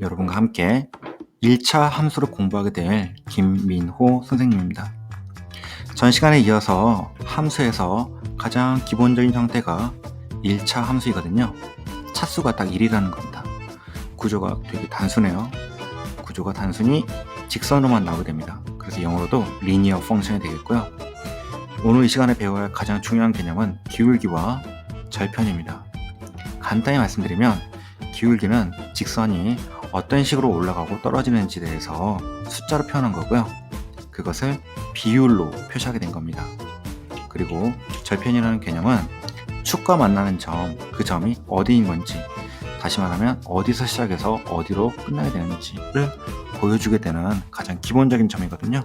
여러분과 함께 1차 함수를 공부하게 될 김민호 선생님입니다. 전 시간에 이어서 함수에서 가장 기본적인 형태가 1차 함수이거든요. 차수가 딱 1이라는 겁니다. 구조가 되게 단순해요. 구조가 단순히 직선으로만 나오게 됩니다. 그래서 영어로도 리니어 펑션이 되겠고요. 오늘 이 시간에 배워야 할 가장 중요한 개념은 기울기와 절편입니다. 간단히 말씀드리면 기울기는 직선이 어떤 식으로 올라가고 떨어지는지에 대해서 숫자로 표현한 거고요. 그것을 비율로 표시하게 된 겁니다. 그리고 절편이라는 개념은 축과 만나는 점, 그 점이 어디인 건지, 다시 말하면 어디서 시작해서 어디로 끝나게 되는지를 보여주게 되는 가장 기본적인 점이거든요.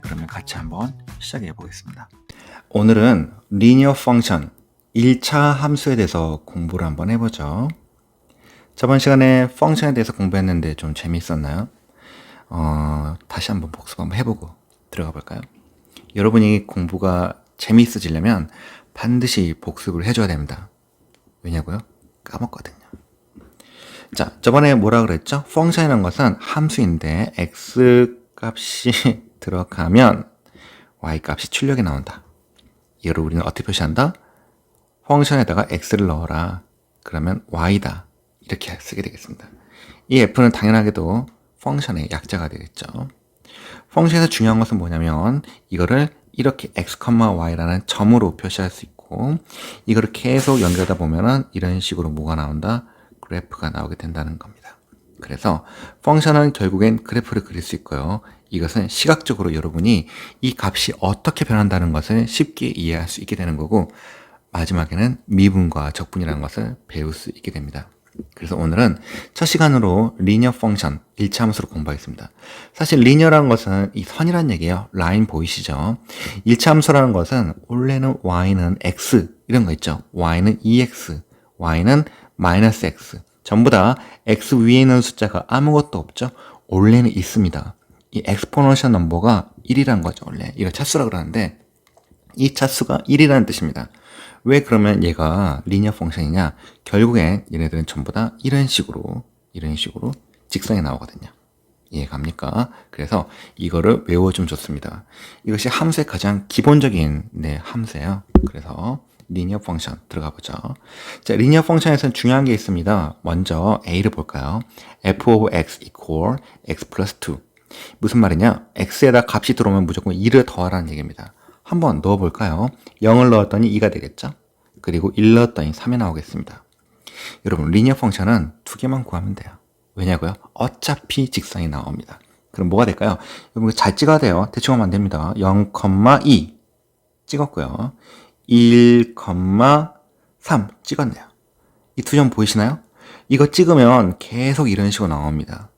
그러면 같이 한번 시작해 보겠습니다. 오늘은 리니어 펑션 1차 함수에 대해서 공부를 한번 해보죠. 저번 시간에 펑션에 대해서 공부했는데 좀 재미있었나요? 다시 한번 복습 한번 해보고 들어가 볼까요? 여러분이 공부가 재미있어지려면 반드시 복습을 해줘야 됩니다. 왜냐고요? 까먹거든요. 자, 저번에 뭐라 그랬죠? 펑션이라는 것은 함수인데 x 값이 들어가면 y 값이 출력이 나온다. 이걸 우리는 어떻게 표시한다? 펑션에다가 x를 넣어라. 그러면 y다. 이렇게 쓰게 되겠습니다. 이 f는 당연하게도 펑션의 약자가 되겠죠. 펑션에서 중요한 것은 뭐냐면 이거를 이렇게 x, y라는 점으로 표시할 수 있고 이거를 계속 연결하다 보면은 이런 식으로 뭐가 나온다? 그래프가 나오게 된다는 겁니다. 그래서 펑션은 결국엔 그래프를 그릴 수 있고요. 이것은 시각적으로 여러분이 이 값이 어떻게 변한다는 것을 쉽게 이해할 수 있게 되는 거고 마지막에는 미분과 적분이라는 것을 배울 수 있게 됩니다. 그래서 오늘은 첫 시간으로 리니어 펑션 1차 함수로 공부하겠습니다. 사실 리니어라는 것은 이 선이라는 얘기예요. 라인 보이시죠? 1차 함수라는 것은 원래는 y는 x 이런 거 있죠. y는 2x, y는 마이너스 x 전부 다 x 위에 있는 숫자가 아무것도 없죠. 원래는 있습니다. 이 엑스포넌셜 넘버가 1이라는 거죠. 원래 이거 차수라고 그러는데 이 차수가 1이라는 뜻입니다. 왜 그러면 얘가 리니어 펑션이냐? 결국엔 얘네들은 전부 다 이런 식으로 직선이 나오거든요. 이해갑니까? 그래서 이거를 외워주면 좋습니다. 이것이 함수의 가장 기본적인 함수예요. 그래서 리니어 펑션 들어가 보죠. 자, 리니어 펑션에서는 중요한 게 있습니다. 먼저 A를 볼까요? f of x equal x plus 2. 무슨 말이냐? x에다 값이 들어오면 무조건 2를 더하라는 얘기입니다. 한번 넣어볼까요? 0을 넣었더니 2가 되겠죠? 그리고 1 넣었더니 3이 나오겠습니다. 여러분, 리니어 펑션은 두 개만 구하면 돼요. 왜냐고요? 어차피 직선이 나옵니다. 그럼 뭐가 될까요? 여러분, 잘 찍어야 돼요. 대충 하면 안 됩니다. 0,2 찍었고요. 1,3 찍었네요. 이 두 점 보이시나요? 이거 찍으면 계속 이런 식으로 나옵니다.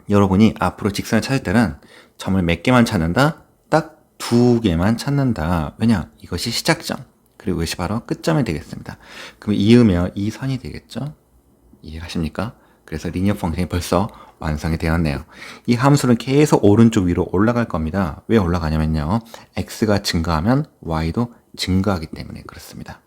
여러분이 앞으로 직선을 찾을 때는 점을 몇 개만 찾는다? 딱 두 개만 찾는다. 왜냐? 이것이 시작점. 그리고 이것이 바로 끝점이 되겠습니다. 그럼 이으면 이 선이 되겠죠? 이해하십니까? 그래서 리니어 펑션이 벌써 완성이 되었네요. 이 함수는 계속 오른쪽 위로 올라갈 겁니다. 왜 올라가냐면요. x가 증가하면 y도 증가하기 때문에 그렇습니다.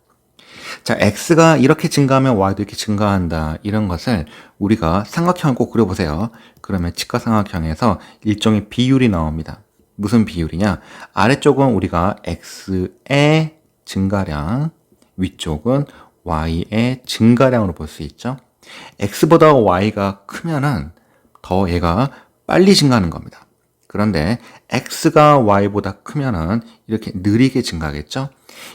자, x가 이렇게 증가하면 y도 이렇게 증가한다. 이런 것을 우리가 삼각형을 꼭 그려보세요. 그러면 직각삼각형에서 일종의 비율이 나옵니다. 무슨 비율이냐? 아래쪽은 우리가 x의 증가량, 위쪽은 y의 증가량으로 볼 수 있죠. x보다 y가 크면은 더 얘가 빨리 증가하는 겁니다. 그런데 x가 y보다 크면은 이렇게 느리게 증가하겠죠.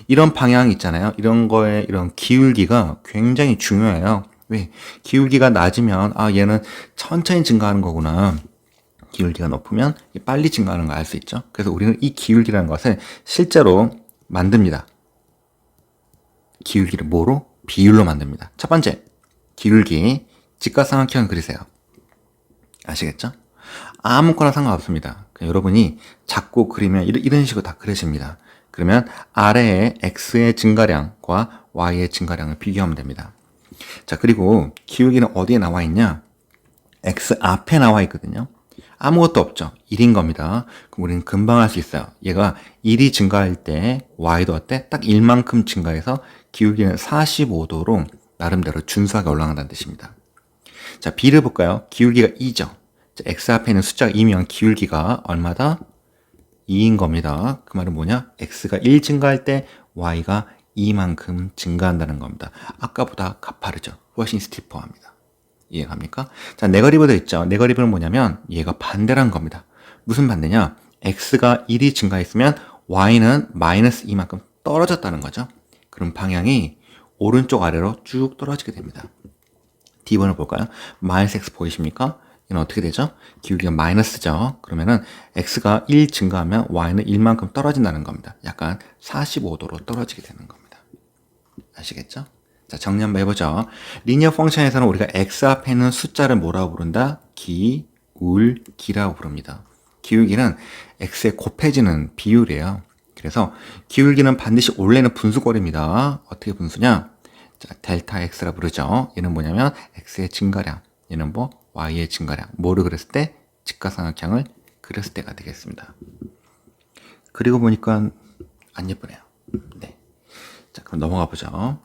이런 방향 있잖아요. 이런 거에 이런 기울기가 굉장히 중요해요. 왜? 기울기가 낮으면 얘는 천천히 증가하는 거구나. 기울기가 높으면 빨리 증가하는 걸 알 수 있죠. 그래서 우리는 이 기울기라는 것을 실제로 만듭니다. 기울기를 뭐로? 비율로 만듭니다. 첫 번째, 기울기 직각삼각형 그리세요. 아시겠죠? 아무거나 상관없습니다. 여러분이 작고 그리면 이런 식으로 다 그려집니다. 그러면 아래에 x의 증가량과 y의 증가량을 비교하면 됩니다. 자, 그리고 기울기는 어디에 나와 있냐? x 앞에 나와 있거든요. 아무것도 없죠. 1인 겁니다. 그럼 우리는 금방 할 수 있어요. 얘가 1이 증가할 때 y도 어때? 딱 1만큼 증가해서 기울기는 45도로 나름대로 준수하게 올라간다는 뜻입니다. 자, B를 볼까요? 기울기가 2죠. 자, X 앞에 있는 숫자가 2면 기울기가 얼마다? 2인 겁니다. 그 말은 뭐냐? X가 1 증가할 때 Y가 2만큼 증가한다는 겁니다. 아까보다 가파르죠. 훨씬 스티퍼합니다. 이해갑니까? 자, 네거티브도 있죠. 네거티브는 뭐냐면 얘가 반대란 겁니다. 무슨 반대냐? X가 1이 증가했으면 Y는 마이너스 2만큼 떨어졌다는 거죠. 그럼 방향이 오른쪽 아래로 쭉 떨어지게 됩니다. D번을 볼까요? 마이너스 X 보이십니까? 이건 어떻게 되죠? 기울기가 마이너스죠. 그러면은 X가 1 증가하면 Y는 1만큼 떨어진다는 겁니다. 약간 45도로 떨어지게 되는 겁니다. 아시겠죠? 자, 정리 한번 해보죠. 리니어 펑션에서는 우리가 X 앞에 있는 숫자를 뭐라고 부른다? 기울기라고 부릅니다. 기울기는 X에 곱해지는 비율이에요. 그래서 기울기는 반드시 원래는 분수꼴입니다. 어떻게 분수냐? 자, 델타 X라 부르죠. 얘는 뭐냐면 X의 증가량, 얘는 뭐 Y의 증가량. 뭐를 그렸을 때? 직각삼각형을 그렸을 때가 되겠습니다. 그리고 보니까 안 예쁘네요. 네. 자, 그럼 넘어가 보죠.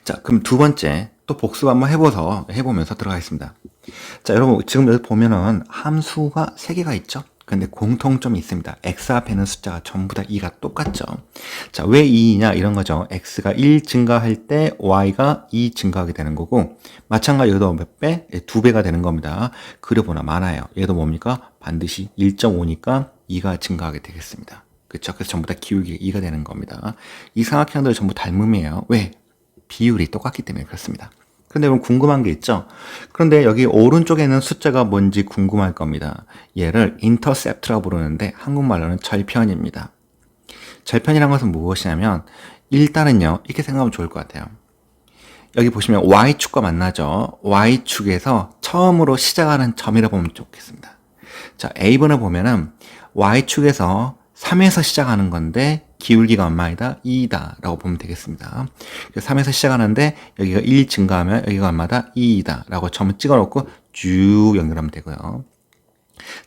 자, 그럼 두 번째 또 복습 한번 해보면서 들어가겠습니다. 자, 여러분 지금 여기 보면은 함수가 3개가 있죠? 근데 공통점이 있습니다. X 앞에는 숫자가 전부 다 2가 똑같죠? 자, 왜 2냐? 이런 거죠. X가 1 증가할 때 Y가 2 증가하게 되는 거고, 마찬가지로 몇 배? 2배가 되는 겁니다. 그려보나 많아요. 얘도 뭡니까? 반드시 1.5니까 2가 증가하게 되겠습니다. 그쵸? 그래서 전부 다 기울기가 2가 되는 겁니다. 이 삼각형들 전부 닮음이에요. 왜? 비율이 똑같기 때문에 그렇습니다. 그런데 여러분 궁금한 게 있죠? 그런데 여기 오른쪽에 있는 숫자가 뭔지 궁금할 겁니다. 얘를 인터셉트라고 부르는데 한국말로는 절편입니다. 절편이라는 것은 무엇이냐면 일단은요, 이렇게 생각하면 좋을 것 같아요. 여기 보시면 Y축과 만나죠. Y축에서 처음으로 시작하는 점이라고 보면 좋겠습니다. 자, A번을 보면은 Y축에서 3에서 시작하는 건데 기울기가 얼마이다? 2이다 라고 보면 되겠습니다. 3에서 시작하는데 여기가 1 증가하면 여기가 얼마다? 2이다 라고 점을 찍어 놓고 쭉 연결하면 되고요.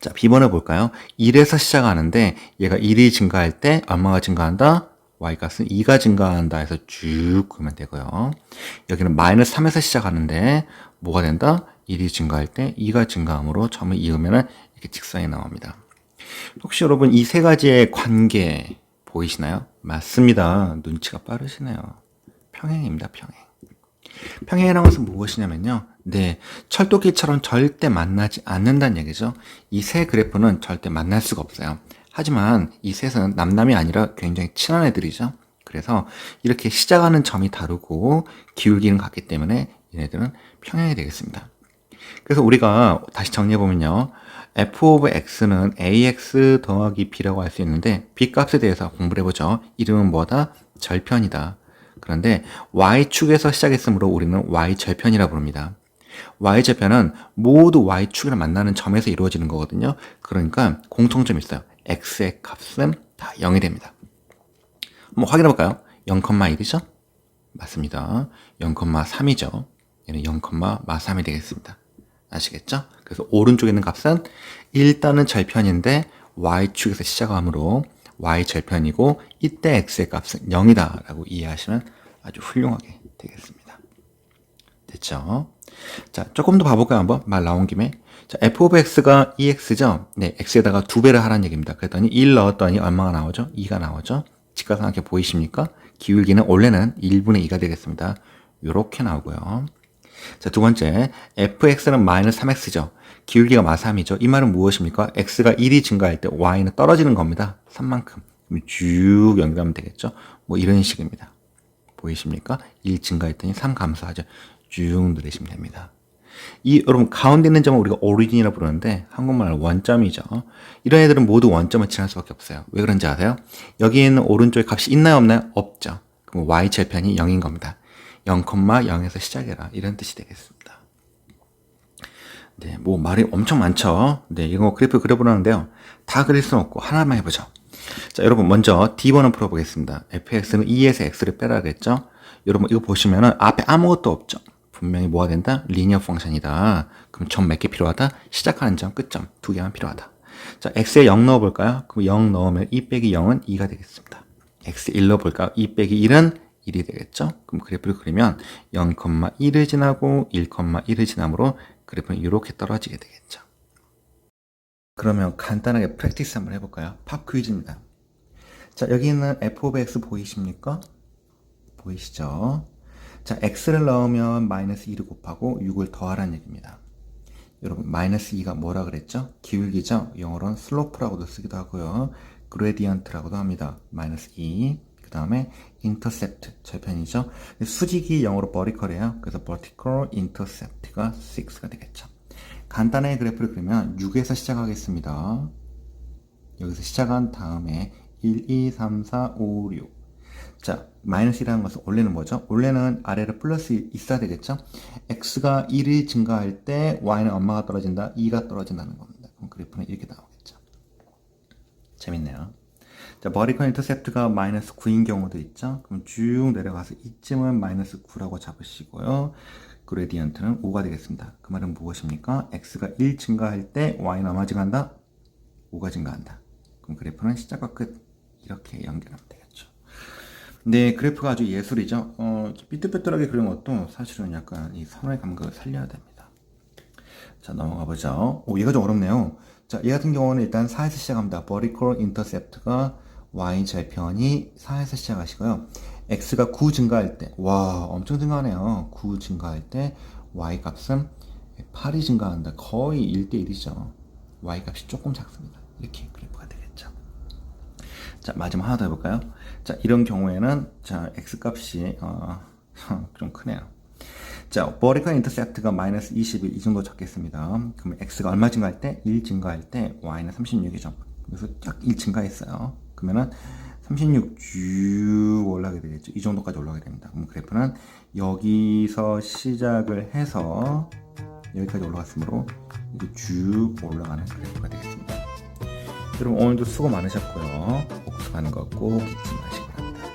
자, B번을 볼까요? 1에서 시작하는데 얘가 1이 증가할 때 얼마가 증가한다? Y값은 2가 증가한다 해서 쭉 그러면 되고요. 여기는 마이너스 3에서 시작하는데 뭐가 된다? 1이 증가할 때 2가 증가함으로 점을 이으면 이렇게 직선이 나옵니다. 혹시 여러분 이 세 가지의 관계 보이시나요? 맞습니다. 눈치가 빠르시네요. 평행입니다. 평행. 평행이라는 것은 무엇이냐면요. 네, 철도길처럼 절대 만나지 않는다는 얘기죠. 이 세 그래프는 절대 만날 수가 없어요. 하지만 이 셋은 남남이 아니라 굉장히 친한 애들이죠. 그래서 이렇게 시작하는 점이 다르고 기울기는 같기 때문에 얘네들은 평행이 되겠습니다. 그래서 우리가 다시 정리해보면요. f of x는 ax 더하기 b라고 할 수 있는데 b 값에 대해서 공부를 해보죠. 이름은 뭐다? 절편이다. 그런데 y축에서 시작했으므로 우리는 y절편이라고 부릅니다. y절편은 모두 y축이랑 만나는 점에서 이루어지는 거거든요. 그러니까 공통점이 있어요. x의 값은 다 0이 됩니다. 한번 확인해 볼까요? 0,1이죠? 맞습니다. 0,3이죠. 얘는 0,3이 되겠습니다. 아시겠죠? 그래서 오른쪽에 있는 값은 일단은 절편인데 y축에서 시작하므로 y절편이고 이때 x의 값은 0이다 라고 이해하시면 아주 훌륭하게 되겠습니다. 됐죠? 자, 조금 더 봐볼까요? 한번 말 나온 김에. 자, f of x가 2x죠? 네, x에다가 2배를 하라는 얘기입니다. 그랬더니 1 넣었더니 얼마가 나오죠? 2가 나오죠? 직각삼각형 보이십니까? 기울기는 원래는 1분의 2가 되겠습니다. 요렇게 나오고요. 자, 두 번째, fx는 마이너스 3x죠. 기울기가 마3이죠. 이 말은 무엇입니까? x가 1이 증가할 때 y는 떨어지는 겁니다. 3만큼. 쭉 연결하면 되겠죠. 뭐 이런 식입니다. 보이십니까? 1 증가했더니 3 감소하죠. 쭉 누르시면 됩니다. 이 여러분 가운데 있는 점은 우리가 오리진이라고 부르는데 한국말로 원점이죠. 이런 애들은 모두 원점을 칠할 수밖에 없어요. 왜 그런지 아세요? 여기에 있는 오른쪽에 값이 있나요 없나요? 없죠. 그럼 y절편이 0인 겁니다. 0,0에서 시작해라 이런 뜻이 되겠습니다. 네, 뭐 말이 엄청 많죠. 네, 이거 그래프 그려보라는데요. 다 그릴 수는 없고 하나만 해보죠. 자, 여러분 먼저 D번을 풀어보겠습니다. fx는 2에서 x를 빼라 그랬죠. 여러분 이거 보시면은 앞에 아무것도 없죠. 분명히 뭐가 된다? 리니어 펑션이다. 그럼 점 몇 개 필요하다? 시작하는 점, 끝점 2개만 필요하다. 자, x에 0 넣어볼까요? 그럼 0 넣으면 2 빼기 0은 2가 되겠습니다. x 1 넣어볼까요? 2 빼기 1은 1이 되겠죠? 그럼 그래프를 그리면 0,1을 지나고 1,1을 지나므로 그래프는 이렇게 떨어지게 되겠죠. 그러면 간단하게 프랙티스 한번 해볼까요? 팝 퀴즈입니다. 자, 여기 있는 f of x 보이십니까? 보이시죠? 자, x를 넣으면 마이너스 2를 곱하고 6을 더하라는 얘기입니다. 여러분, 마이너스 2가 뭐라 그랬죠? 기울기죠? 영어로는 슬로프라고도 쓰기도 하고요. 그레디언트라고도 합니다. 마이너스 2. 그 다음에 인터셉트, 절편이죠. 수직이 영어로 버티컬이에요. 그래서 vertical intercept가 6가 되겠죠. 간단하게 그래프를 그리면 6에서 시작하겠습니다. 여기서 시작한 다음에 1, 2, 3, 4, 5, 6. 자, 마이너스라는 것은 원래는 뭐죠? 원래는 아래로 플러스 있어야 되겠죠? x가 1이 증가할 때 y는 얼마가 떨어진다? 2가 떨어진다는 겁니다. 그럼 그래프는 이렇게 나오겠죠. 재밌네요. 자, 버티컬 인터셉트가 마이너스 9인 경우도 있죠? 그럼 쭉 내려가서 이쯤은 마이너스 9라고 잡으시고요. 그레디언트는 5가 되겠습니다. 그 말은 무엇입니까? x가 1 증가할 때 y는 얼마 증가한다? 5가 증가한다. 그럼 그래프는 시작과 끝 이렇게 연결하면 되겠죠. 네, 그래프가 아주 예술이죠. 삐뚤빼뚤하게 그린 것도 사실은 약간 이 선의 감각을 살려야 됩니다. 자, 넘어가 보죠. 오, 얘가 좀 어렵네요. 자, 얘 같은 경우는 일단 4에서 시작합니다. vertical intercept가 y 절편이 4에서 시작하시고요. x가 9 증가할 때, 와, 엄청 증가하네요. 9 증가할 때 y 값은 8이 증가한다. 거의 1대1이죠. y 값이 조금 작습니다. 이렇게 그래프가 되겠죠. 자, 마지막 하나 더 해볼까요? 자, 이런 경우에는, 자, x 값이, 좀 크네요. 자, vertical intercept가 마이너스 21 이 정도 적겠습니다. 그러면 x가 얼마 증가할 때? 1 증가할 때 y는 36이죠. 그래서 딱 1 증가했어요. 그러면은 36 쭉 올라가게 되겠죠. 이 정도까지 올라가게 됩니다. 그럼 그래프는 여기서 시작을 해서 여기까지 올라갔으므로 이렇게 쭉 올라가는 그래프가 되겠습니다. 여러분 오늘도 수고 많으셨고요. 복습하는 거 꼭 잊지 마시기 바랍니다.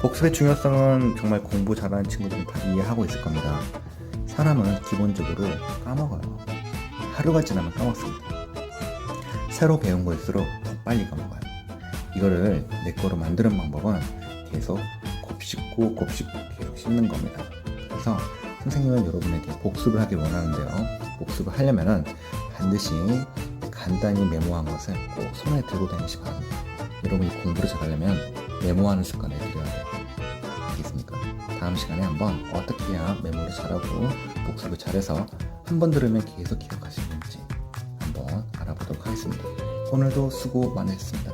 복습의 중요성은 정말 공부 잘하는 친구들은 다 이해하고 있을 겁니다. 사람은 기본적으로 까먹어요. 하루가 지나면 까먹습니다. 새로 배운 거일수록 더 빨리 까먹어요. 이거를 내 거로 만드는 방법은 계속 곱씹고 계속 씹는 겁니다. 그래서 선생님은 여러분에게 복습을 하길 원하는데요. 복습을 하려면은 반드시 간단히 메모한 것을 꼭 손에 들고 다니시기 바랍니다. 여러분이 공부를 잘하려면 메모하는 습관을 들여야 돼요. 알겠습니까? 다음 시간에 한번 어떻게 해야 메모를 잘하고 복습을 잘해서 한 번 들으면 계속 기억할 수 있는지 한번 알아보도록 하겠습니다. 오늘도 수고 많으셨습니다.